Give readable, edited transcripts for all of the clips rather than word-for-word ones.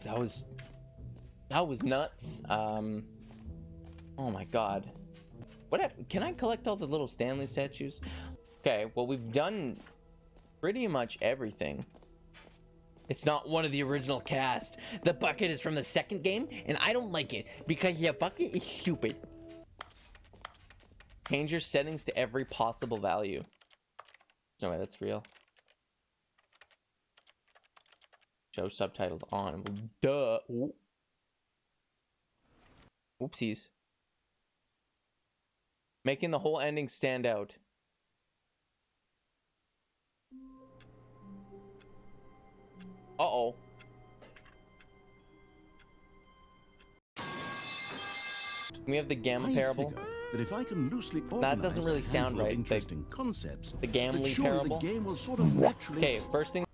that was nuts. Oh my god. Can I collect all the little Stanley statues? Okay, well, we've done pretty much everything. It's not one of the original cast. The bucket is from the second game, and I don't like it because the bucket is stupid. Change your settings to every possible value. No way, that's real. Show subtitles on. Duh. Ooh. Oopsies. Making the whole ending stand out. Uh-oh. We have the Gamma Parable. That if I can loosely that doesn't really sound right. Interesting concepts. The Gamma Parable. The game will sort of naturally... Okay, first thing.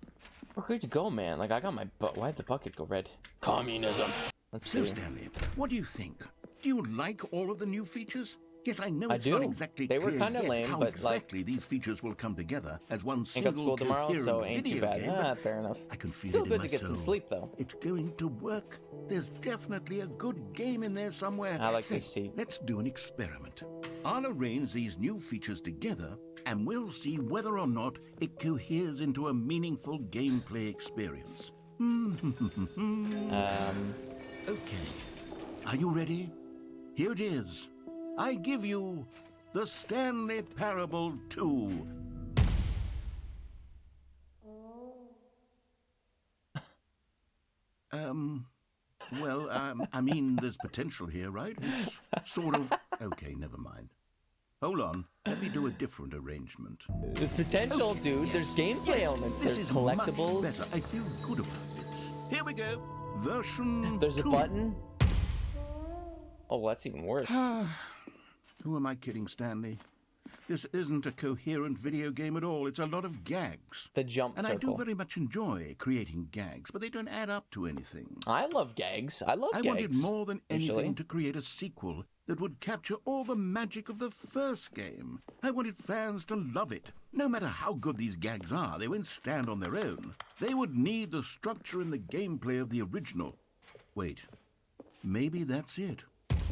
We're good to go, man. Like, I got my butt. Why'd the bucket go red? Communism. Let's see. So, Stanley, what do you think? Do you like all of the new features? Yes, I know it's I do. Not exactly they were kind of lame, how but exactly like, these features will come together as one ain't single got school tomorrow, so ain't too bad. Game, fair enough. I can feel Still it good in to get some soul. sleep, though. It's going to work. There's definitely a good game in there somewhere. I like Say, this seat. let's do an experiment. I'll arrange these new features together, and we'll see whether or not it coheres into a meaningful gameplay experience. Okay. Are you ready? Here it is. I give you the Stanley Parable 2. I mean, there's potential here, right? It's sort of... Okay, never mind. Hold on. Let me do a different arrangement. There's potential, Okay, dude. yes, There's gameplay elements. This There's is collectibles. Much better. I feel good about this. Here we go. Version There's 2. a button. Oh, that's even worse. Who am I kidding, Stanley? This isn't a coherent video game at all. It's a lot of gags. The jump and circle. I do very much enjoy creating gags, but they don't add up to anything. I love gags. I love gags. I wanted more than anything usually. to create a sequel that would capture all the magic of the first game. I wanted fans to love it. No matter how good these gags are, they won't stand on their own. They would need the structure and the gameplay of the original. Wait, maybe that's it.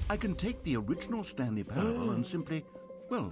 I can take the original Stanley Parable and simply, well,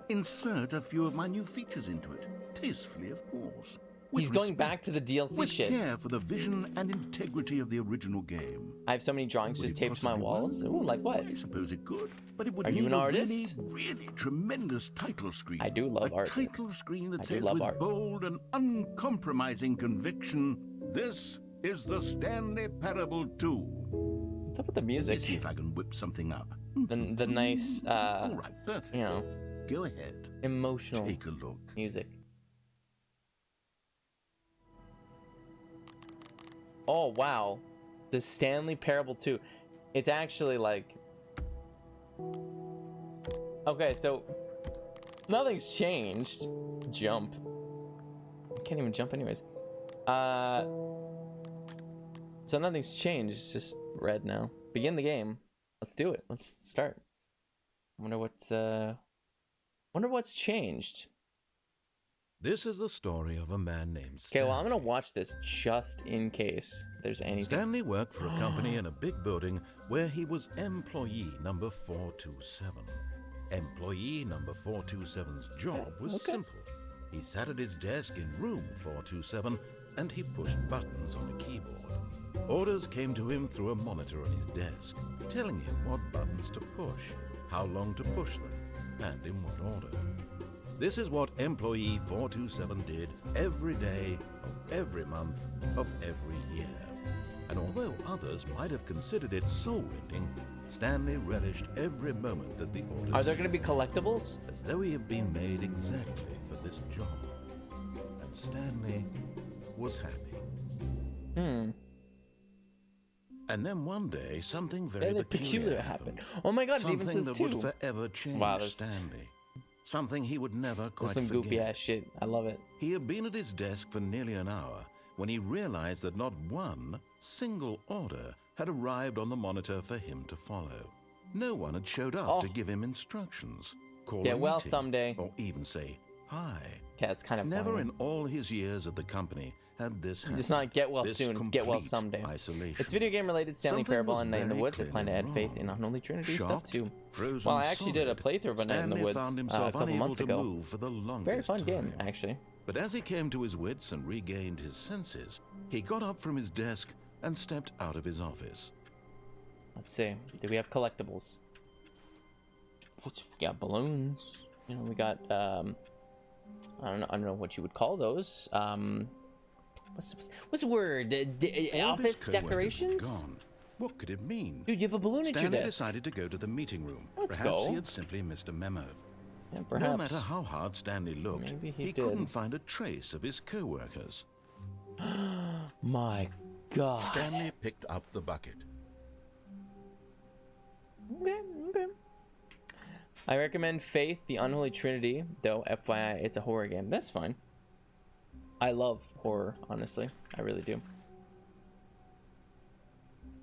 insert a few of my new features into it. Tastefully, of course. He's going back to the DLC with shit. care for the vision and integrity of the original game. I have so many drawings just taped to my walls. Ooh, like what? I suppose it could, but it would Are need you an a artist? really tremendous title screen. I do love art. A title screen that I do says love with art. bold and uncompromising conviction, "This is the Stanley Parable 2." What's up with the Let's music? see if I can whip something up. The nice, All right, perfect. you know, Go ahead. emotional Take a look. music. Oh, wow. The Stanley Parable 2. It's actually like... Okay, so... Nothing's changed. Jump. I can't even jump anyways. So nothing's changed. It's just red now. Begin the game. Let's do it. Let's start. Wonder what's changed. This is the story of a man named Okay, Stanley. well, I'm gonna watch this just in case there's anything. Stanley worked for a company in a big building where he was employee number 427. Employee number 427's job was simple. He sat at his desk in room 427 and he pushed buttons on a keyboard. Orders came to him through a monitor on his desk, telling him what buttons to push, how long to push them, and in what order. This is what employee 427 did every day of every month of every year. And although others might have considered it soul-rending, Stanley relished every moment that the orders Are there gonna be collectibles? as though he had been made exactly for this job. And Stanley was happy. And then one day, something very peculiar happened. Oh my god, it Something even says that two. would forever change Wow, that's- Stanley. Something he would never quite That's some forget. goofy ass shit. I love it. He had been at his desk for nearly an hour when he realized that not one single order had arrived on the monitor for him to follow. No one had showed up to give him instructions, call Get a well meeting, someday. or even say hi. Yeah, it's kind of Never funny. in all his years at the company had this happened. It's not get well This soon, it's get well complete someday. isolation. It's video game related. Stanley Something Parable was and Night in the very Woods. They plan to clearly add faith in wrong. Unholy Trinity stuff Shocked, too. frozen Well, I actually did a solid, playthrough of A Night in the Stanley Woods found a himself couple unable months to ago. move for the longest Very fun game, time. actually. But as he came to his wits and regained his senses, he got up from his desk and stepped out of his office. Let's see. Do we have collectibles? We got balloons. You know, we got I don't know what you would call those. What's the word? All of his Office coworkers were decorations? gone. What could it mean? Dude, you have a balloon at your Stanley desk. decided to go to the meeting room. Let's Perhaps go. he had simply missed a memo. Yeah, perhaps. No matter how hard Stanley looked, Maybe he couldn't did. find a trace of his co-workers. My God. Stanley picked up the bucket. Okay, okay. I recommend Faith, the Unholy Trinity, though FYI, it's a horror game. That's fine. I love horror, honestly. I really do.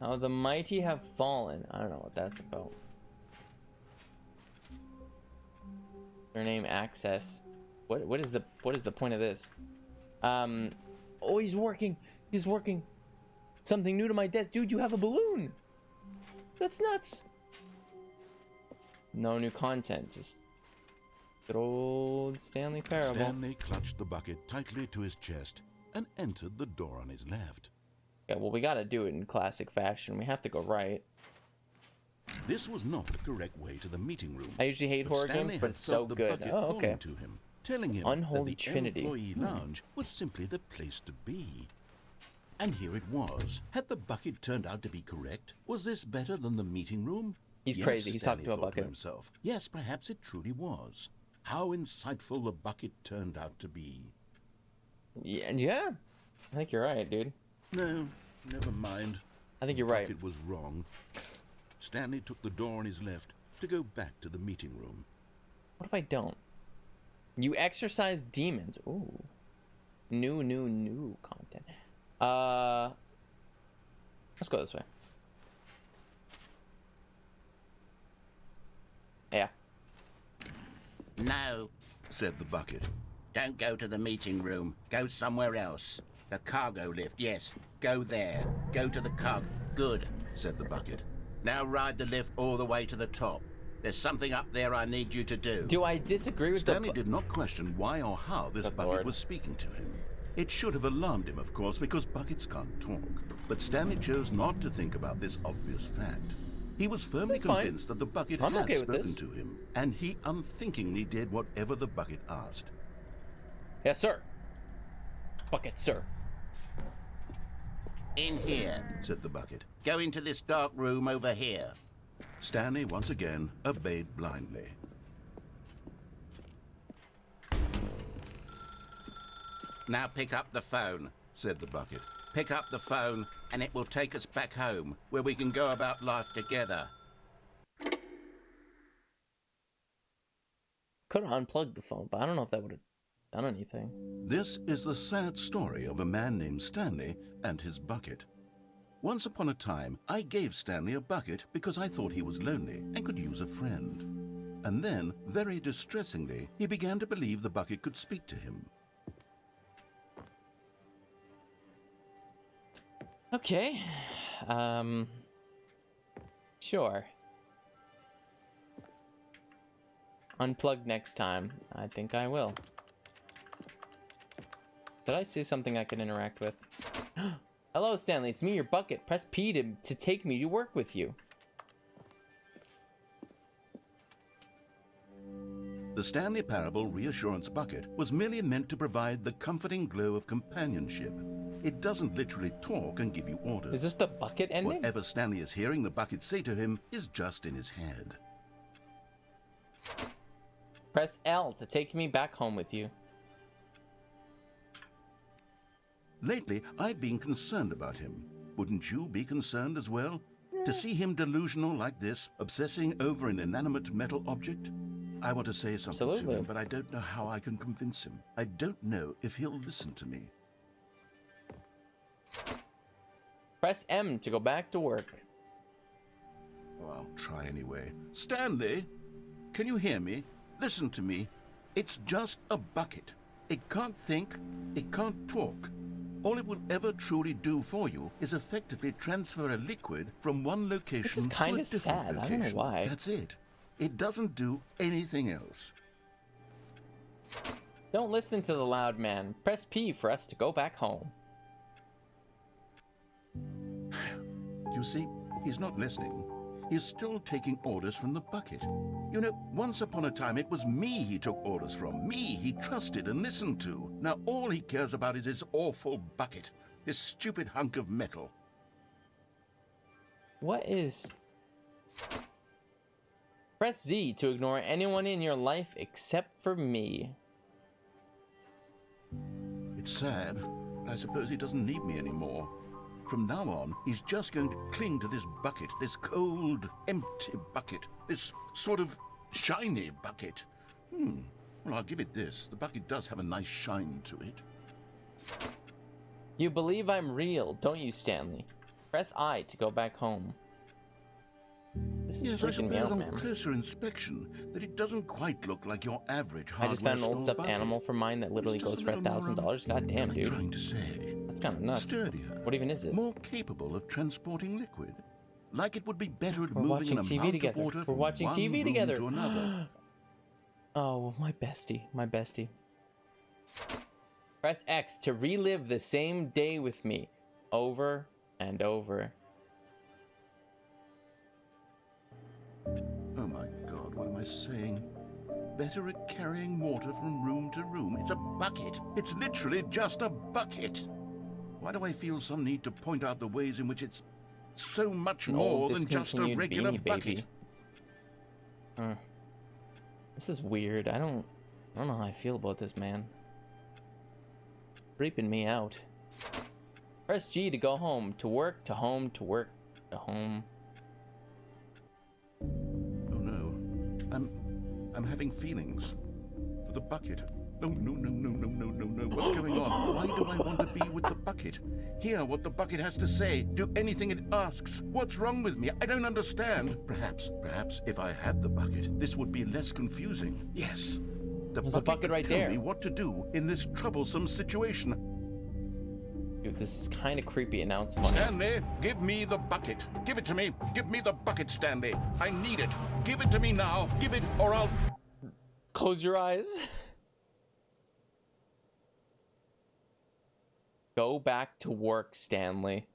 Now the mighty have fallen. I don't know what that's about. Their name access. What is the point of this? Oh, he's working. He's working. Something new to my desk. Dude, you have a balloon. That's nuts. No new content, just good old Stanley Parable. Stanley clutched the bucket tightly to his chest and entered the door on his left. Yeah, well, we gotta do it in classic fashion. We have to go right. This was not the correct way to the meeting room. I usually hate horror Stanley games, but had it's so felt the good. bucket Oh, calling okay. to him, telling him Unholy that the Trinity. employee lounge was simply the place to be. And here it was. Had the bucket turned out to be correct? Was this better than the meeting room? He's Yes, crazy. He's talking Stanley to a thought bucket. himself. Yes, perhaps it truly was. How insightful the bucket turned out to be. Yeah. I think you're right, dude. No, never mind. I think you're The right. bucket was wrong. Stanley took the door on his left to go back to the meeting room. What if I don't? You exorcise demons. Ooh. New content. Let's go this way. Yeah. No, said the bucket. Don't go to the meeting room. Go somewhere else. The cargo lift, yes. Go there. Go to the cargo. Good, said the bucket. Now ride the lift all the way to the top. There's something up there I need you to do. Do I disagree with Stanley the... did not question why or how this Good bucket Lord. was speaking to him. It should have alarmed him, of course, because buckets can't talk. But Stanley chose not to think about this obvious fact. He was firmly That's fine. convinced that the bucket I'm had okay with spoken this. to him, and he unthinkingly did whatever the bucket asked. Yes, sir. Bucket, sir. In here, Said the bucket. go into this dark room over here. Stanley once again obeyed blindly. Now pick up the phone, Said the bucket. pick up the phone and it will take us back home where we can go about life together. Could have unplugged the phone, but I don't know if that would have done anything. This is the sad story of a man named Stanley and his bucket. Once upon a time, I gave Stanley a bucket because I thought he was lonely and could use a friend. And then, very distressingly, he began to believe the bucket could speak to him. Okay. Sure. Unplug next time. I think I will. Did I see something I can interact with? Hello, Stanley. It's me, your bucket. Press P to take me to work with you. The Stanley Parable Reassurance Bucket was merely meant to provide the comforting glow of companionship. It doesn't literally talk and give you orders. Is this the bucket ending? Whatever Stanley is hearing the bucket say to him is just in his head. Press L to take me back home with you. Lately, I've been concerned about him. Wouldn't you be concerned as well? To see him delusional like this, obsessing over an inanimate metal object? I want to say something Absolutely. to him, but I don't know how I can convince him. I don't know if he'll listen to me. Press M to go back to work. Oh, I'll try anyway. Stanley, can you hear me? Listen to me. It's just a bucket. It can't think, it can't talk. All it will ever truly do for you is effectively transfer a liquid from one location This is to a kind of different sad. location. I don't know why. That's it. It doesn't do anything else. Don't listen to the loud man. Press P for us to go back home. You see, he's not listening. He's still taking orders from the bucket. You know, once upon a time it was me he took orders from. Me he trusted and listened to. Now all he cares about is his awful bucket. This stupid hunk of metal. What is... Press Z to ignore anyone in your life except for me. It's sad, but I suppose he doesn't need me anymore. From now on, he's just going to cling to this bucket, this cold, empty bucket, this sort of shiny bucket. Well, I'll give it this. The bucket does have a nice shine to it. You believe I'm real, don't you, Stanley? Press I to go back home. This is Yes, I freaking me suppose out, on man. closer inspection that it doesn't quite look like your average hardware I just found an old store stuffed bucket. animal from mine that literally It's goes just for a little more, $1,000. God damn, what am I dude. trying to say? That's kind of nuts. Sturdier. What even is it? More capable of transporting liquid. Like it would be better at We're moving watching an TV amount together. of water We're from watching one TV room together. to another. Oh, my bestie. My bestie. Press X to relive the same day with me. Over and over. Oh my God, what am I saying? Better at carrying water from room to room. It's a bucket. It's literally just a bucket. Why do I feel some need to point out the ways in which it's so much An more old than just a discontinued regular Beanie bucket? Baby. This is weird. I don't know how I feel about this, man. Creeping me out. Press G to go home, to work, to home, to work, to home. Oh no. I'm having feelings. For the bucket. No, no, no, no, no, no, no, no. What's going on? Why do I want to be with the bucket? Hear what the bucket has to say. Do anything it asks. What's wrong with me? I don't understand. Perhaps if I had the bucket, this would be less confusing. Yes. There's a bucket could right tell there. me what to do in this troublesome situation. Dude, this is kind of creepy and now it's funny. Stanley, give me the bucket. Give it to me. Give me the bucket, Stanley. I need it. Give it to me now. Give it or I'll... Close your eyes. Go back to work, Stanley.